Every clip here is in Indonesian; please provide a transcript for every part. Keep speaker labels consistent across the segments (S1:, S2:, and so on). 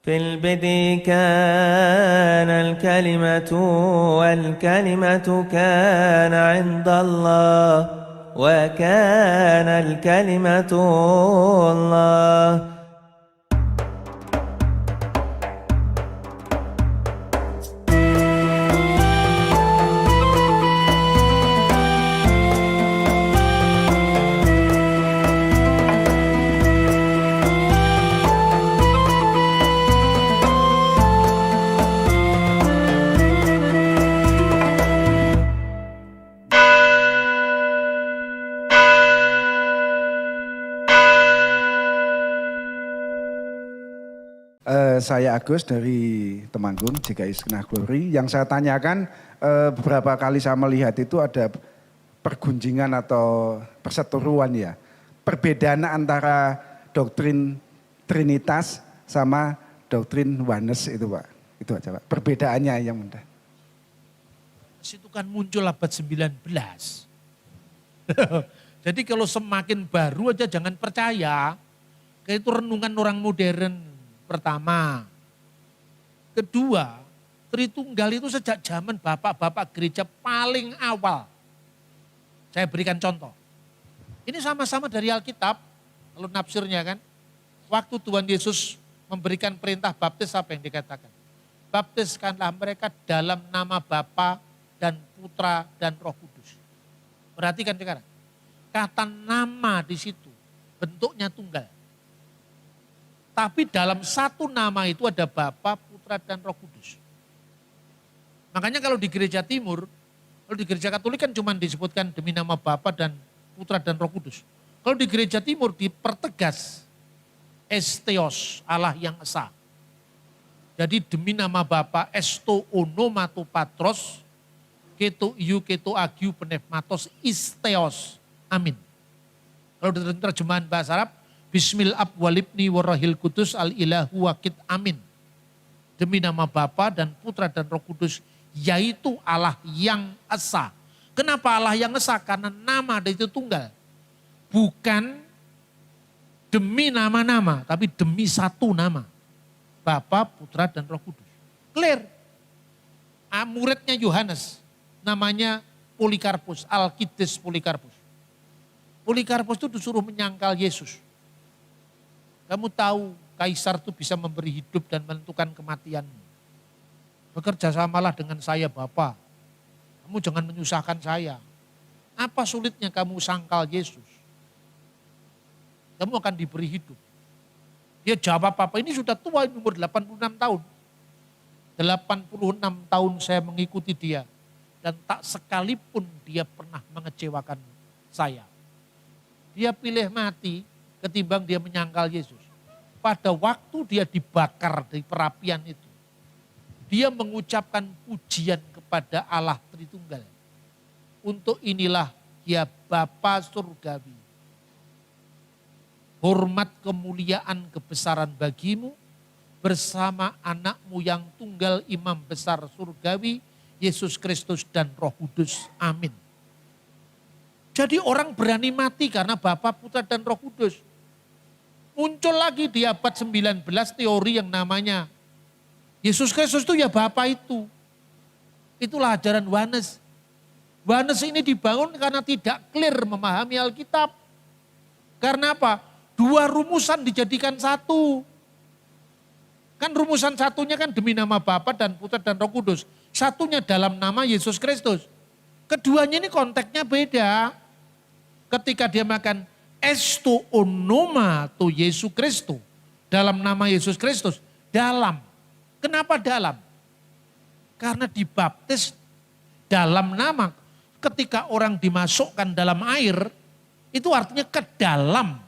S1: في البدء كان الكلمة والكلمة كان عند الله وكان الكلمة الله.
S2: Saya Agus dari Temanggung, JKI Segenah Glory. Yang saya tanyakan beberapa kali saya melihat itu ada pergunjingan atau perseteruan ya. Perbedaan antara doktrin Trinitas sama doktrin Oneness itu Pak. Itu aja Pak, perbedaannya yang mudah.
S3: Itu kan muncul abad 19. Jadi kalau semakin baru aja jangan percaya. Kayak itu renungan orang modern. Pertama. Kedua, Tritunggal itu sejak zaman bapak-bapak gereja paling awal. Saya berikan contoh. Ini sama-sama dari Alkitab, kalau nafsirnya kan. Waktu Tuhan Yesus memberikan perintah baptis apa yang dikatakan? Baptiskanlah mereka dalam nama Bapa dan Putra dan Roh Kudus. Perhatikan sekarang. Kata nama di situ bentuknya tunggal. Tapi dalam satu nama itu ada Bapa, Putra, dan Roh Kudus. Makanya kalau di gereja timur, kalau di gereja Katolik kan cuma disebutkan demi nama Bapa dan Putra dan Roh Kudus. Kalau di gereja timur dipertegas Esteos, Allah yang esa. Jadi demi nama Bapa, Esto onomato patros, keto iu keto agiu pneumatos isteos. Amin. Kalau dalam terjemahan bahasa Arab, Bismil ab walibni warahil kudus al ilahu wakid amin. Demi nama Bapa dan Putra dan Roh Kudus, yaitu Allah yang esa. Kenapa Allah yang esa? Karena nama itu tunggal. Bukan demi nama-nama, tapi demi satu nama. Bapa, Putra, dan Roh Kudus. Clear. Muridnya Yohanes, namanya Polikarpus, Alkides Polikarpus. Polikarpus itu disuruh menyangkal Yesus. Kamu tahu kaisar itu bisa memberi hidup dan menentukan kematianmu. Bekerja samalah dengan saya Bapa. Kamu jangan menyusahkan saya. Apa sulitnya kamu sangkal Yesus? Kamu akan diberi hidup. Dia jawab apa? Ini sudah tua, ini umur 86 tahun. 86 tahun saya mengikuti dia. Dan tak sekalipun dia pernah mengecewakan saya. Dia pilih mati ketimbang dia menyangkal Yesus. Pada waktu dia dibakar di perapian itu, dia mengucapkan pujian kepada Allah Tritunggal. Untuk inilah ya Bapa Surgawi. Hormat kemuliaan kebesaran bagimu bersama anakmu yang tunggal imam besar surgawi, Yesus Kristus dan Roh Kudus. Amin. Jadi orang berani mati karena Bapa, Putra, dan Roh Kudus. Muncul lagi di abad 19 teori yang namanya Yesus Kristus itu ya Bapa itu. Itulah ajaran Oneness. Oneness ini dibangun karena tidak clear memahami Alkitab. Karena apa? Dua rumusan dijadikan satu. Kan rumusan satunya kan demi nama Bapa dan Putra dan Roh Kudus. Satunya dalam nama Yesus Kristus. Keduanya ini konteksnya beda. Ketika dia makan Esto onoma to Yesus Kristus. Dalam nama Yesus Kristus. Dalam. Kenapa dalam? Karena dibaptis dalam nama. Ketika orang dimasukkan dalam air. Itu artinya ke dalam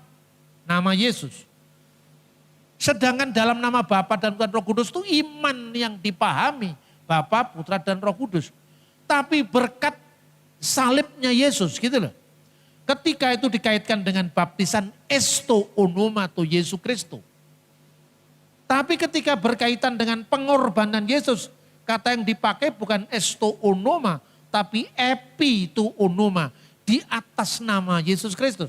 S3: nama Yesus. Sedangkan dalam nama Bapa dan Roh Kudus itu iman yang dipahami. Bapa, Putra, dan Roh Kudus. Tapi berkat salibnya Yesus gitu loh. Ketika itu dikaitkan dengan baptisan Esto onomato Yesus Kristus. Tapi ketika berkaitan dengan pengorbanan Yesus, kata yang dipakai bukan Esto onoma, tapi epi tu onoma, di atas nama Yesus Kristus.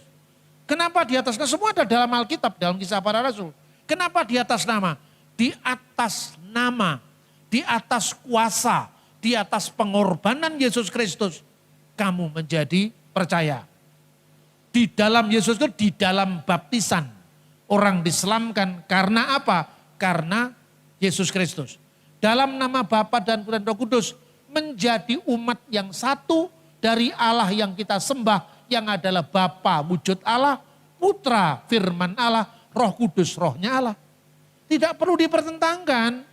S3: Kenapa di atas nama? Semua ada dalam Alkitab, dalam Kisah Para Rasul. Kenapa di atas nama? di atas nama, di atas kuasa, di atas pengorbanan Yesus Kristus, kamu menjadi percaya. Di dalam Yesus Kristus, di dalam baptisan, orang diselamkan karena apa? Karena Yesus Kristus. Dalam nama Bapa dan Putra dan Roh Kudus, menjadi umat yang satu dari Allah yang kita sembah, yang adalah Bapa wujud Allah, Putra firman Allah, Roh Kudus rohnya Allah. Tidak perlu dipertentangkan.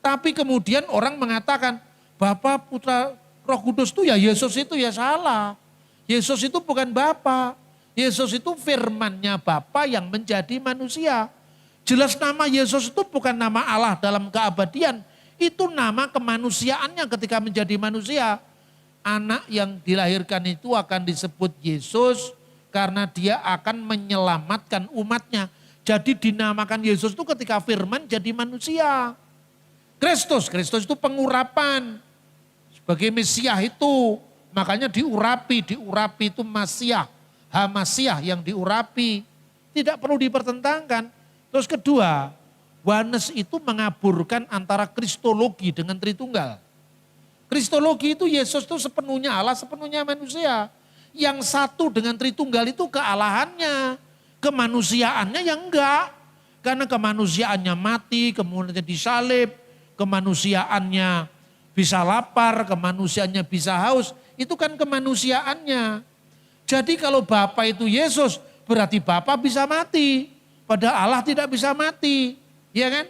S3: Tapi kemudian orang mengatakan, Bapa, Putra, Roh Kudus itu ya Yesus itu ya salah. Yesus itu bukan Bapa. Yesus itu firmannya Bapa yang menjadi manusia. Jelas nama Yesus itu bukan nama Allah dalam keabadian. Itu nama kemanusiaannya ketika menjadi manusia. Anak yang dilahirkan itu akan disebut Yesus karena dia akan menyelamatkan umatnya. Jadi dinamakan Yesus itu ketika firman jadi manusia. Kristus itu pengurapan. Sebagai Mesias itu, makanya diurapi itu Masiah, Hamasiah yang diurapi. Tidak perlu dipertentangkan. Terus kedua, Yohanes itu mengaburkan antara kristologi dengan Tritunggal. Kristologi itu Yesus itu sepenuhnya Allah, sepenuhnya manusia. Yang satu dengan Tritunggal itu kealahannya, kemanusiaannya yang enggak. Karena kemanusiaannya mati, kemudian disalib, kemanusiaannya bisa lapar, kemanusiaannya bisa haus, itu kan kemanusiaannya. Jadi kalau Bapa itu Yesus, berarti Bapa bisa mati. Padahal Allah tidak bisa mati, ya kan?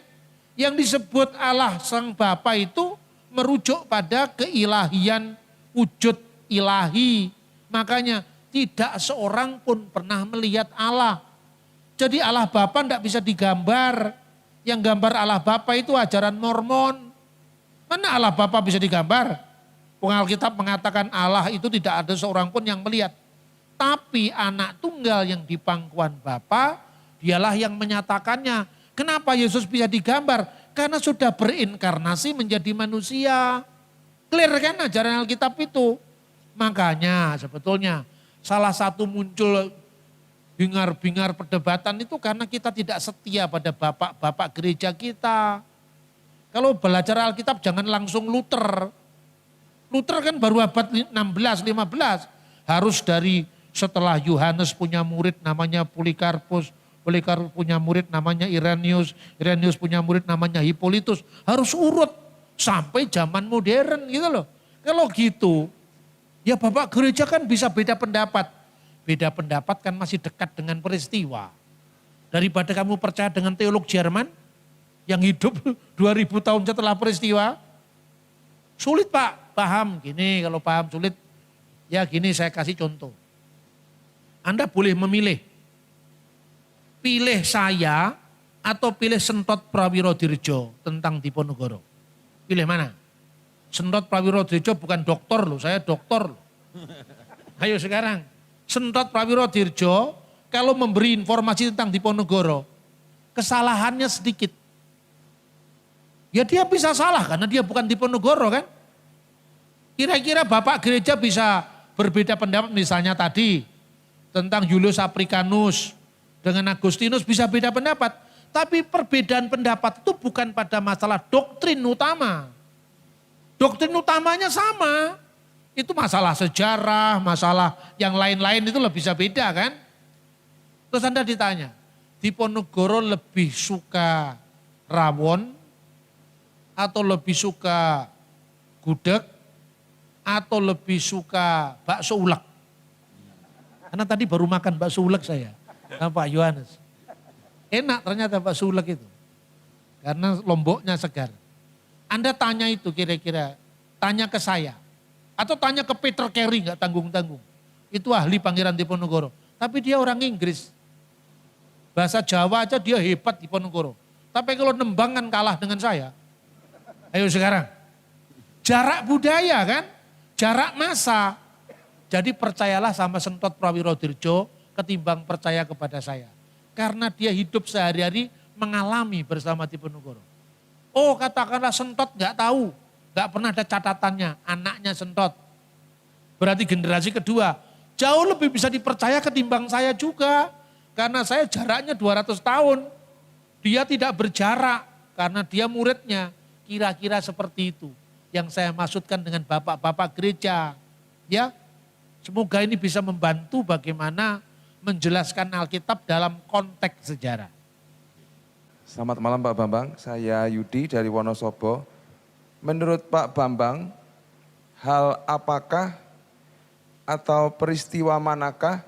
S3: Yang disebut Allah Sang Bapa itu merujuk pada keilahian wujud ilahi. Makanya tidak seorang pun pernah melihat Allah. Jadi Allah Bapa tidak bisa digambar. Yang gambar Allah Bapa itu ajaran Mormon. Mana Allah Bapa bisa digambar? Alkitab mengatakan Allah itu tidak ada seorang pun yang melihat. Tapi anak tunggal yang di pangkuan Bapa, dialah yang menyatakannya. Kenapa Yesus bisa digambar? Karena sudah berinkarnasi menjadi manusia. Clear kan ajaran Alkitab itu? Makanya sebetulnya salah satu muncul bingar-bingar perdebatan itu karena kita tidak setia pada bapak-bapak gereja kita. Kalau belajar Alkitab jangan langsung Luther. Luther kan baru abad 16, 15. Harus dari setelah Yohanes punya murid namanya Polikarpus. Polikarpus punya murid namanya Irenaeus. Irenaeus punya murid namanya Hippolytus. Harus urut sampai zaman modern gitu loh. Kalau gitu ya bapak gereja kan bisa beda pendapat. Beda pendapat kan masih dekat dengan peristiwa. Daripada kamu percaya dengan teolog Jerman yang hidup 2000 tahun setelah peristiwa. Sulit Pak, paham gini, kalau paham sulit. Ya gini saya kasih contoh. Anda boleh memilih. Pilih saya atau pilih Sentot Prawirodirjo tentang Diponegoro. Pilih mana? Sentot Prawirodirjo bukan doktor loh, saya doktor loh. Ayo sekarang. Sentot Prawirodirjo kalau memberi informasi tentang Diponegoro, kesalahannya sedikit. Ya dia bisa salah karena dia bukan Diponegoro kan. Kira-kira Bapak gereja bisa berbeda pendapat misalnya tadi tentang Julius Africanus dengan Agustinus bisa beda pendapat. Tapi perbedaan pendapat itu bukan pada masalah doktrin utama. Doktrin utamanya sama. Itu masalah sejarah, masalah yang lain-lain itu lebih bisa beda kan. Terus Anda ditanya, Diponegoro lebih suka rawon atau lebih suka gudeg atau lebih suka bakso ulek? Karena tadi baru makan bakso ulek saya sama Pak Yohanes. Enak ternyata bakso ulek itu. Karena lomboknya segar. Anda tanya itu kira-kira, tanya ke saya. Atau tanya ke Peter Carey gak tanggung-tanggung. Itu ahli Pangeran Diponegoro. Tapi dia orang Inggris. Bahasa Jawa aja dia hebat Diponegoro. Tapi kalau nembangan kalah dengan saya. Ayo sekarang. Jarak budaya kan? Jarak masa. Jadi percayalah sama Sentot Prawirodirjo ketimbang percaya kepada saya. Karena dia hidup sehari-hari mengalami bersama Diponegoro. Oh katakanlah Sentot gak tahu. Gak pernah ada catatannya, anaknya Sentot. Berarti generasi kedua. Jauh lebih bisa dipercaya ketimbang saya juga. Karena saya jaraknya 200 tahun. Dia tidak berjarak. Karena dia muridnya kira-kira seperti itu. Yang saya maksudkan dengan bapak-bapak gereja. Ya, semoga ini bisa membantu bagaimana menjelaskan Alkitab dalam konteks sejarah.
S4: Selamat malam Pak Bambang, saya Yudi dari Wonosobo. Menurut Pak Bambang, hal apakah atau peristiwa manakah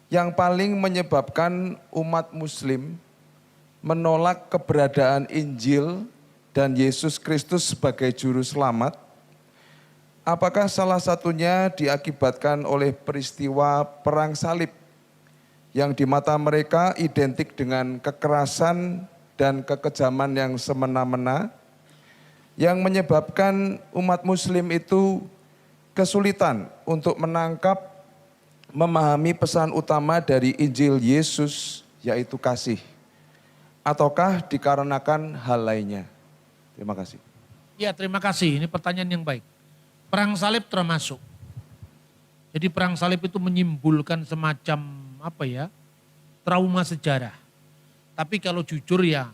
S4: yang paling menyebabkan umat Muslim menolak keberadaan Injil dan Yesus Kristus sebagai juru selamat? Apakah salah satunya diakibatkan oleh peristiwa perang salib yang di mata mereka identik dengan kekerasan dan kekejaman yang semena-mena, yang menyebabkan umat Muslim itu kesulitan untuk menangkap, memahami pesan utama dari Injil Yesus, yaitu kasih? Ataukah dikarenakan hal lainnya? Terima kasih.
S3: Ya, terima kasih. Ini pertanyaan yang baik. Perang salib termasuk. Jadi perang salib itu menyimpulkan semacam trauma sejarah. Tapi kalau jujur ya,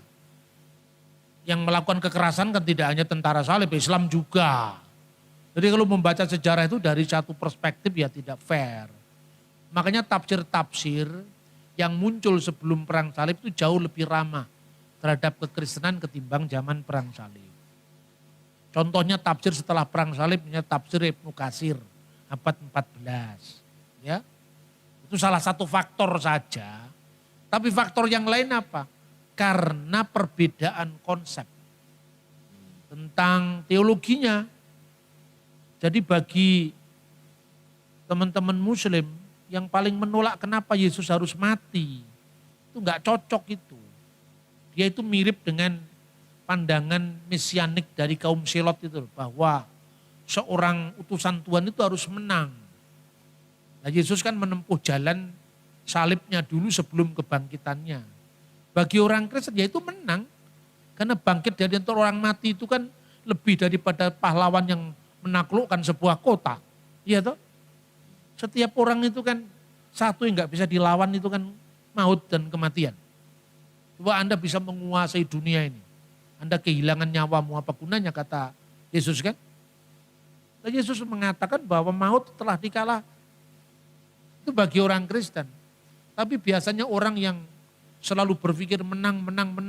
S3: yang melakukan kekerasan kan tidak hanya tentara salib, Islam juga. Jadi kalau membaca sejarah itu dari satu perspektif ya tidak fair. Makanya tafsir-tafsir yang muncul sebelum perang salib itu jauh lebih ramah terhadap kekristenan ketimbang zaman perang salib. Contohnya tafsir setelah perang salib, tafsir Ibnu Katsir abad 14. Ya, itu salah satu faktor saja. Tapi faktor yang lain apa? Karena perbedaan konsep tentang teologinya. Jadi bagi teman-teman Muslim yang paling menolak kenapa Yesus harus mati, itu nggak cocok itu. Dia itu mirip dengan pandangan mesianik dari kaum Selot itu, bahwa seorang utusan Tuhan itu harus menang. Nah, Yesus kan menempuh jalan salibnya dulu sebelum kebangkitannya. Bagi orang Kristen ya itu menang. Karena bangkit dari antara orang mati itu kan lebih daripada pahlawan yang menaklukkan sebuah kota. Iya toh? Setiap orang itu kan satu yang gak bisa dilawan itu kan maut dan kematian. Coba Anda bisa menguasai dunia ini. Anda kehilangan nyawamu, apa gunanya, kata Yesus kan? Dan Yesus mengatakan bahwa maut telah dikalah. Itu bagi orang Kristen. Tapi biasanya orang yang selalu berpikir menang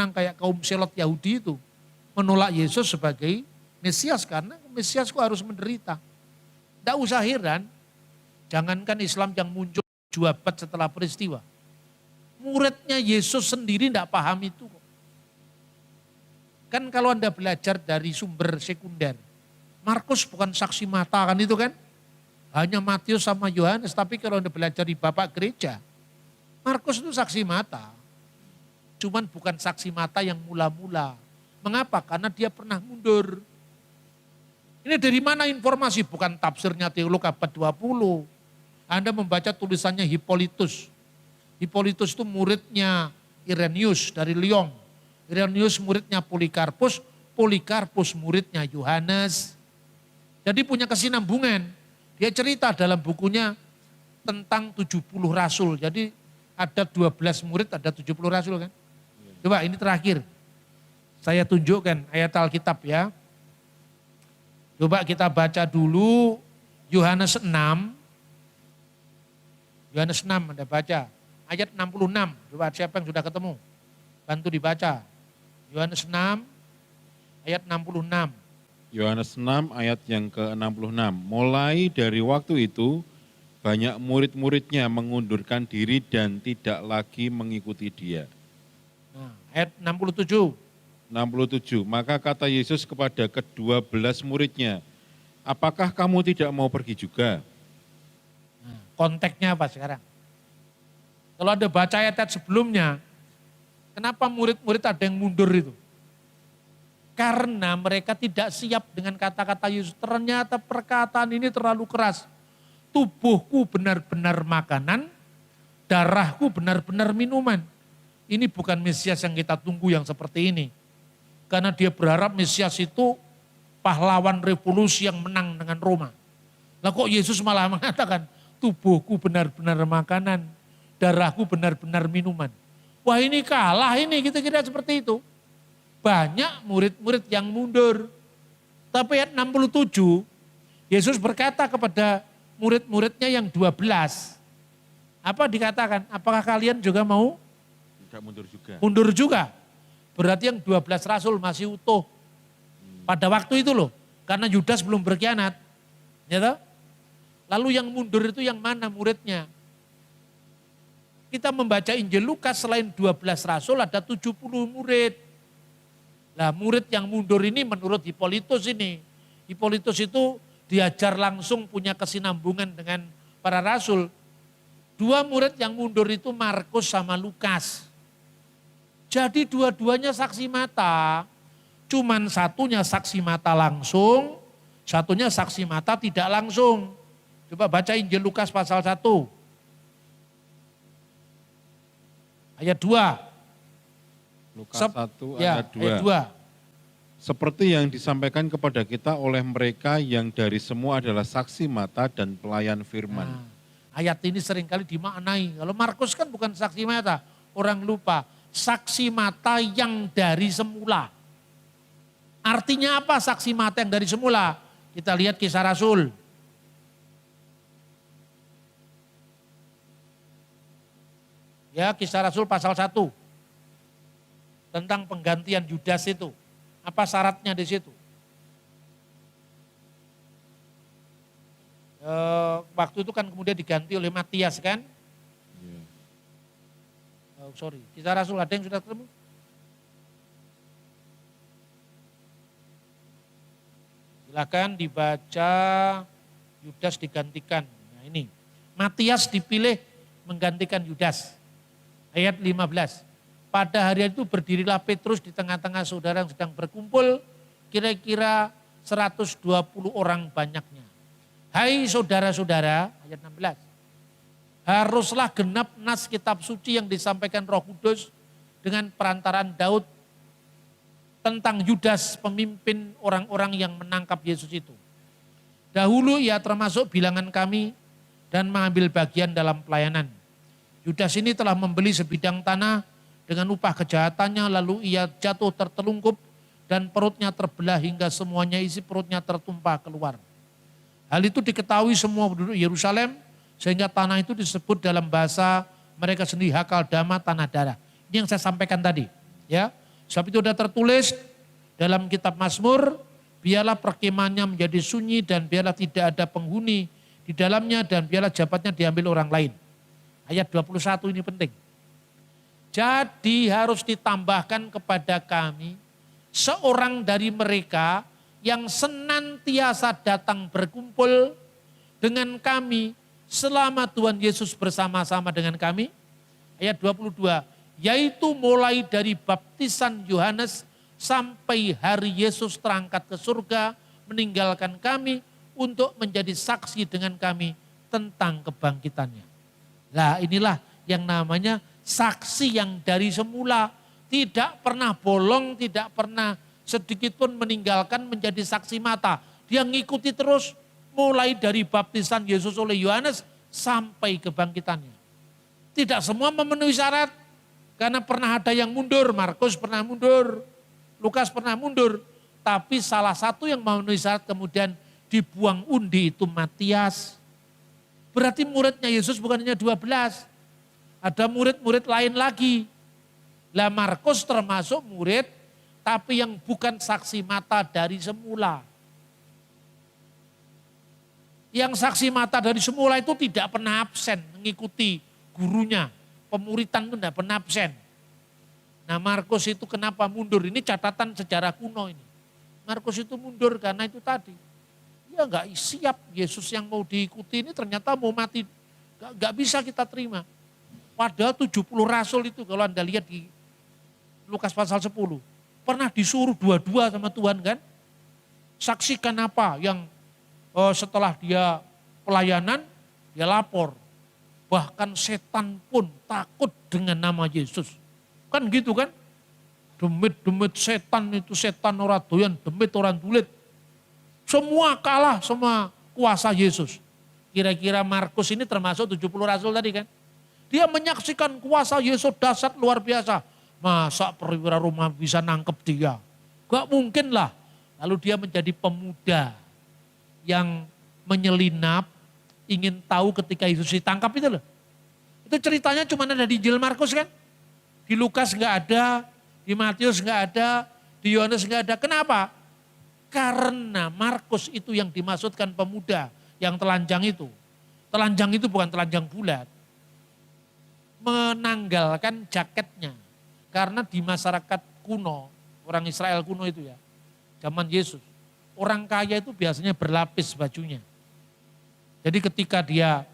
S3: kayak kaum Selot Yahudi itu menolak Yesus sebagai Mesias, karena Mesias kok harus menderita. Tidak usah heran, jangankan Islam yang muncul 2 abad setelah peristiwa. Muridnya Yesus sendiri tidak paham itu kok. Kan kalau Anda belajar dari sumber sekunder, Markus bukan saksi mata kan itu kan? Hanya Matius sama Yohanes, tapi kalau Anda belajar di Bapak Gereja, Markus itu saksi mata. Cuman bukan saksi mata yang mula-mula. Mengapa? Karena dia pernah mundur. Ini dari mana informasi? Bukan tafsirnya teolog abad 20. Anda membaca tulisannya Hippolytus. Hippolytus itu muridnya Irenaeus dari Lyon. Irenaeus muridnya Polikarpus. Polikarpus muridnya Yohanes. Jadi punya kesinambungan. Dia cerita dalam bukunya tentang 70 rasul. Jadi ada 12 murid, ada 70 rasul kan. Coba ini terakhir. Saya tunjukkan ayat Alkitab ya. Coba kita baca dulu Yohanes 6. Yohanes 6 Anda baca. Ayat 66. Coba siapa yang sudah ketemu? Bantu dibaca. Yohanes 6 ayat 66.
S5: Yohanes 6 ayat yang ke-66. Mulai dari waktu itu banyak murid-muridnya mengundurkan diri dan tidak lagi mengikuti dia.
S3: Nah, ayat 67.
S5: 67. Maka kata Yesus kepada ke-12 muridnya, apakah kamu tidak mau pergi juga?
S3: Nah, konteksnya apa sekarang? Kalau Anda baca ayat sebelumnya, kenapa murid-murid ada yang mundur itu? Karena mereka tidak siap dengan kata-kata Yesus. Ternyata perkataan ini terlalu keras. Tubuhku benar-benar makanan, darahku benar-benar minuman. Ini bukan Mesias yang kita tunggu yang seperti ini. Karena dia berharap Mesias itu pahlawan revolusi yang menang dengan Roma. Lah kok Yesus malah mengatakan, tubuhku benar-benar makanan, darahku benar-benar minuman. Wah ini kalah ini, kita kira seperti itu. banyak murid-murid yang mundur. Tapi ayat 67, Yesus berkata kepada murid-muridnya yang 12. Apa dikatakan? Apakah kalian juga mau
S5: Tidak mundur juga.
S3: mundur juga? Berarti yang 12 rasul masih utuh. Pada waktu itu loh. Karena Yudas belum berkhianat. Ya toh? Lalu yang mundur itu yang mana muridnya? Kita membaca Injil Lukas selain 12 rasul ada 70 murid. Nah murid yang mundur ini menurut Hippolytus ini. Hippolytus itu diajar langsung punya kesinambungan dengan para rasul. Dua murid yang mundur itu Markus sama Lukas. Jadi dua-duanya saksi mata. Cuman satunya saksi mata langsung, satunya saksi mata tidak langsung. Coba baca Injil Lukas pasal 1. Ayat 2.
S5: Lukas 1 ayat 2.
S3: Ayat 2.
S5: Seperti yang disampaikan kepada kita oleh mereka yang dari semua adalah saksi mata dan pelayan firman.
S3: Nah, ayat ini seringkali dimaknai. Kalau Markus kan bukan saksi mata, orang lupa. Saksi mata yang dari semula. Artinya apa saksi mata yang dari semula? Kita lihat Kisah Rasul. Ya, Kisah Rasul pasal 1. Tentang penggantian Yudas itu. Apa syaratnya di situ? Waktu itu kan kemudian diganti oleh Matias kan? Sorry, Kisah Rasul ada yang sudah ketemu? Silakan dibaca, Yudas digantikan. Nah ini, Matias dipilih menggantikan Yudas. Ayat 15. Pada hari itu berdirilah Petrus di tengah-tengah saudara yang sedang berkumpul, kira-kira 120 orang banyaknya. Hai saudara-saudara, ayat 16. Haruslah genap nas kitab suci yang disampaikan Roh Kudus dengan perantaraan Daud tentang Yudas pemimpin orang-orang yang menangkap Yesus itu. Dahulu ia termasuk bilangan kami dan mengambil bagian dalam pelayanan. Yudas ini telah membeli sebidang tanah dengan upah kejahatannya, lalu ia jatuh tertelungkup dan perutnya terbelah hingga semuanya isi perutnya tertumpah keluar. Hal itu diketahui semua penduduk Yerusalem sehingga tanah itu disebut dalam bahasa mereka sendiri Hakal Dama, tanah darah. Ini yang saya sampaikan tadi, ya. Sebab itu sudah tertulis dalam kitab Mazmur, biarlah perkemahannya menjadi sunyi dan biarlah tidak ada penghuni di dalamnya dan biarlah jabatnya diambil orang lain. Ayat 21 ini penting. Jadi harus ditambahkan kepada kami seorang dari mereka yang senantiasa datang berkumpul dengan kami selama Tuhan Yesus bersama-sama dengan kami. Ayat 22. Yaitu mulai dari baptisan Yohanes sampai hari Yesus terangkat ke surga meninggalkan kami untuk menjadi saksi dengan kami tentang kebangkitannya. Nah inilah yang namanya saksi yang dari semula tidak pernah bolong, tidak pernah sedikit pun meninggalkan menjadi saksi mata. Dia ngikuti terus mulai dari baptisan Yesus oleh Yohanes sampai kebangkitannya. Tidak semua memenuhi syarat. Karena pernah ada yang mundur, Markus pernah mundur, Lukas pernah mundur. Tapi salah satu yang memenuhi syarat kemudian dibuang undi itu Matias. Berarti muridnya Yesus bukan hanya 12. Ada murid-murid lain lagi. Lah Markus termasuk murid tapi yang bukan saksi mata dari semula. Yang saksi mata dari semula itu tidak pernah absen mengikuti gurunya. Pemuritan itu tidak pernah absen. Nah Markus itu kenapa mundur? Ini catatan sejarah kuno ini. Markus itu mundur karena itu tadi. Dia nggak siap, Yesus yang mau diikuti ini ternyata mau mati. Nggak bisa kita terima. Padahal 70 rasul itu kalau Anda lihat di Lukas pasal 10. Pernah disuruh dua-dua sama Tuhan kan. Saksikan apa yang setelah dia pelayanan, dia lapor. Bahkan setan pun takut dengan nama Yesus. Kan gitu kan? Demit-demit setan itu setan orang doyan, demit orang dulit. Semua kalah sama kuasa Yesus. Kira-kira Markus ini termasuk 70 rasul tadi kan. Dia menyaksikan kuasa Yesus dahsyat luar biasa. Masa perwira Roma bisa nangkep dia? Gak mungkin lah. Lalu dia menjadi pemuda yang menyelinap, ingin tahu ketika Yesus ditangkap itu loh. Itu ceritanya cuma ada di Injil Markus kan? Di Lukas nggak ada, di Matius nggak ada, di Yohanes nggak ada. Kenapa? Karena Markus itu yang dimaksudkan pemuda yang telanjang itu. Telanjang itu bukan telanjang bulat. Menanggalkan jaketnya. Karena di masyarakat kuno, orang Israel kuno itu ya, zaman Yesus, orang kaya itu biasanya berlapis bajunya. Jadi ketika dia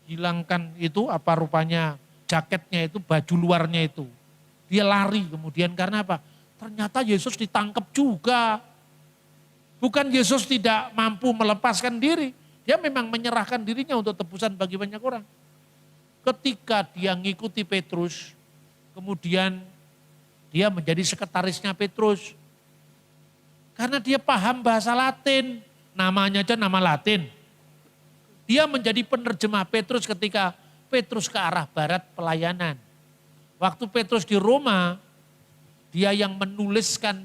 S3: hilangkan itu apa rupanya jaketnya itu, baju luarnya itu, dia lari kemudian karena apa? Ternyata Yesus ditangkap juga. Bukan Yesus tidak mampu melepaskan diri, dia memang menyerahkan dirinya untuk tebusan bagi banyak orang. Ketika dia ngikuti Petrus, kemudian dia menjadi sekretarisnya Petrus. Karena dia paham bahasa Latin, namanya aja nama Latin. Dia menjadi penerjemah Petrus ketika Petrus ke arah barat pelayanan. Waktu Petrus di Roma, dia yang menuliskan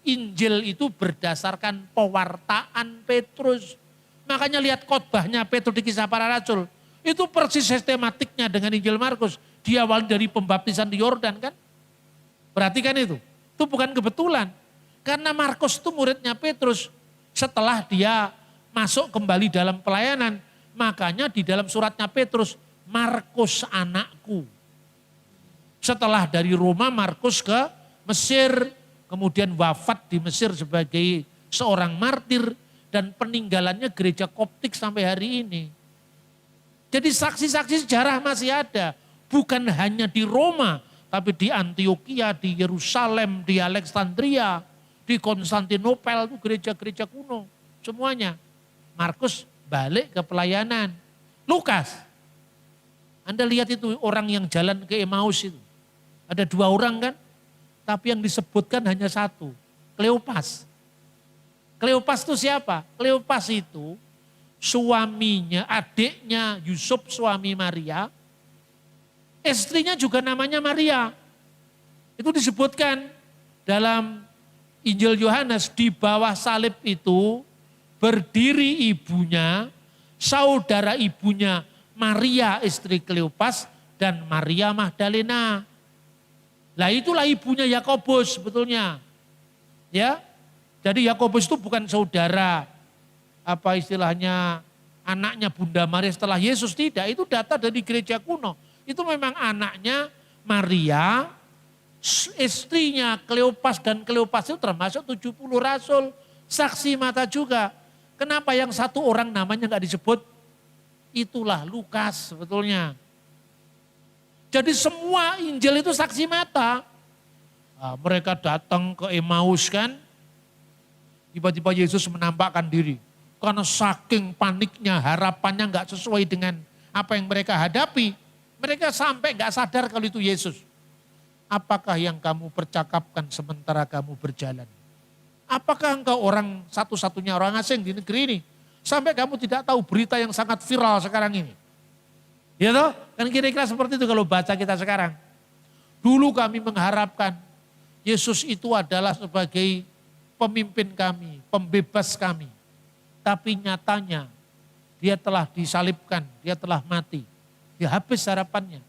S3: Injil itu berdasarkan pewartaan Petrus. Makanya lihat khotbahnya Petrus di Kisah Para Rasul. Itu persis sistematiknya dengan Injil Markus. Diawali dari pembaptisan di Yordan kan. Perhatikan itu. Itu bukan kebetulan. Karena Markus itu muridnya Petrus. Setelah dia masuk kembali dalam pelayanan. Makanya di dalam suratnya Petrus, Markus anakku. Setelah dari Roma, Markus ke Mesir. Kemudian wafat di Mesir sebagai seorang martir. Dan peninggalannya gereja Koptik sampai hari ini. Jadi saksi-saksi sejarah masih ada. Bukan hanya di Roma, tapi di Antioquia, di Yerusalem, di Alexandria, di Konstantinopel, itu gereja-gereja kuno. Semuanya. Markus balik ke pelayanan. Lukas, Anda lihat itu orang yang jalan ke Emmaus itu. Ada 2 orang kan, tapi yang disebutkan hanya 1, Kleopas. Kleopas itu siapa? Kleopas itu suaminya, adiknya Yusuf suami Maria, istrinya juga namanya Maria. Itu disebutkan dalam Injil Yohanes, di bawah salib itu berdiri ibunya, saudara ibunya Maria istri Kleopas dan Maria Magdalena. Lah itulah ibunya Yakobus sebetulnya. Ya. Jadi Yakobus itu bukan saudara apa istilahnya anaknya Bunda Maria setelah Yesus, tidak, itu data dari gereja kuno. Itu memang anaknya Maria, istrinya Kleopas, dan Kleopas itu termasuk 70 rasul, saksi mata juga. Kenapa yang 1 orang namanya nggak disebut? Itulah Lukas sebetulnya. Jadi semua Injil itu saksi mata. Nah, mereka datang ke Emmaus kan, tiba-tiba Yesus menampakkan diri. Karena saking paniknya, harapannya nggak sesuai dengan apa yang mereka hadapi. Mereka sampai nggak sadar kalau itu Yesus. Apakah yang kamu percakapkan sementara kamu berjalan? Apakah engkau orang satu-satunya orang asing di negeri ini? Sampai kamu tidak tahu berita yang sangat viral sekarang ini. Ya toh? Kan kira-kira seperti itu kalau baca kita sekarang. Dulu kami mengharapkan Yesus itu adalah sebagai pemimpin kami, pembebas kami. Tapi nyatanya dia telah disalibkan, dia telah mati. Dia habis harapannya.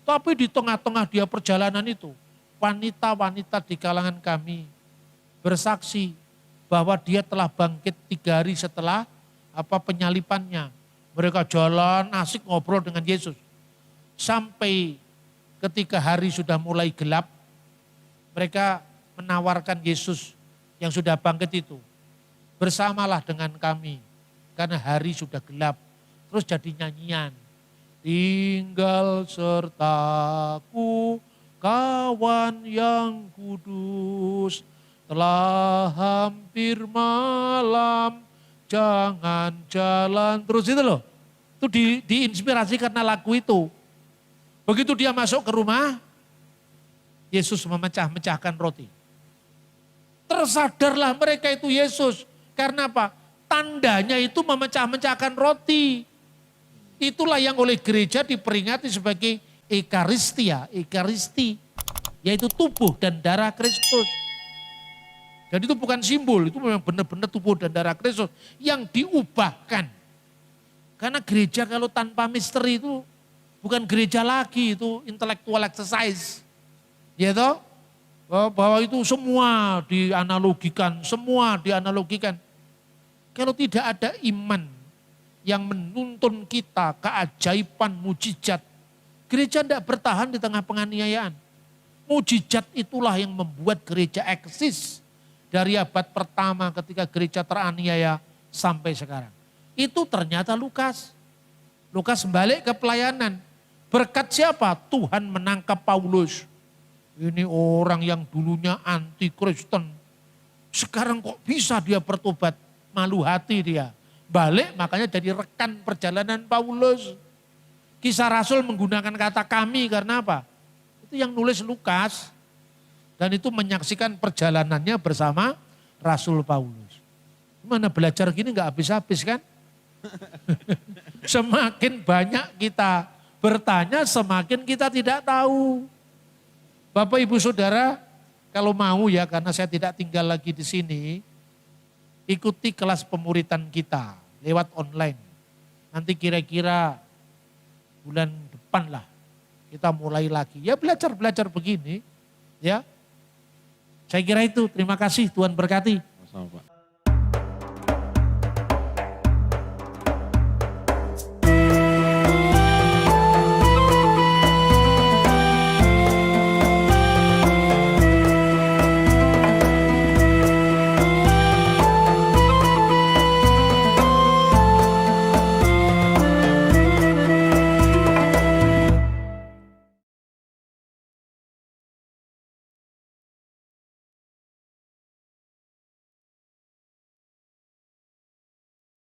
S3: Tapi di tengah-tengah dia perjalanan itu, wanita-wanita di kalangan kami bersaksi bahwa dia telah bangkit 3 hari setelah penyalipannya. Mereka jalan asik ngobrol dengan Yesus. Sampai ketika hari sudah mulai gelap, mereka menawarkan Yesus yang sudah bangkit itu, bersamalah dengan kami karena hari sudah gelap. Terus jadi nyanyian. Tinggal sertaku kawan yang kudus, telah hampir malam, jangan jalan terus, itu loh. Itu diinspirasi karena lagu itu. Begitu dia masuk ke rumah, Yesus memecah-mecahkan roti. Tersadarlah mereka itu Yesus. Karena apa? Tandanya itu memecah-mecahkan roti. Itulah yang oleh gereja diperingati sebagai Ekaristia, Ekaristi. yaitu tubuh dan darah Kristus. Jadi itu bukan simbol, itu memang benar-benar tubuh dan darah Kristus yang diubahkan. Karena gereja kalau tanpa misteri itu bukan gereja lagi, itu intellectual exercise. Ya toh? Bahwa itu semua dianalogikan, Kalau tidak ada iman yang menuntun kita keajaiban mujizat, gereja tidak bertahan di tengah penganiayaan. Mujizat itulah yang membuat gereja eksis dari abad pertama ketika gereja teraniaya sampai sekarang. Itu ternyata Lukas. Lukas balik ke pelayanan. Berkat siapa? Tuhan menangkap Paulus. Ini orang yang dulunya anti Kristen. Sekarang kok bisa dia bertobat? Malu hati dia. Balik makanya jadi rekan perjalanan Paulus. Kisah Rasul menggunakan kata kami karena apa? Itu yang nulis Lukas. Dan itu menyaksikan perjalanannya bersama Rasul Paulus. Gimana belajar gini gak habis-habis kan? Semakin banyak kita bertanya, semakin kita tidak tahu. Bapak Ibu Saudara, kalau mau ya, karena saya tidak tinggal lagi di sini, ikuti kelas pemuritan kita lewat online. Nanti kira-kira bulan depan lah kita mulai lagi. Ya belajar begini, ya. Saya kira itu. Terima kasih, Tuhan berkati.
S5: Sama, Pak.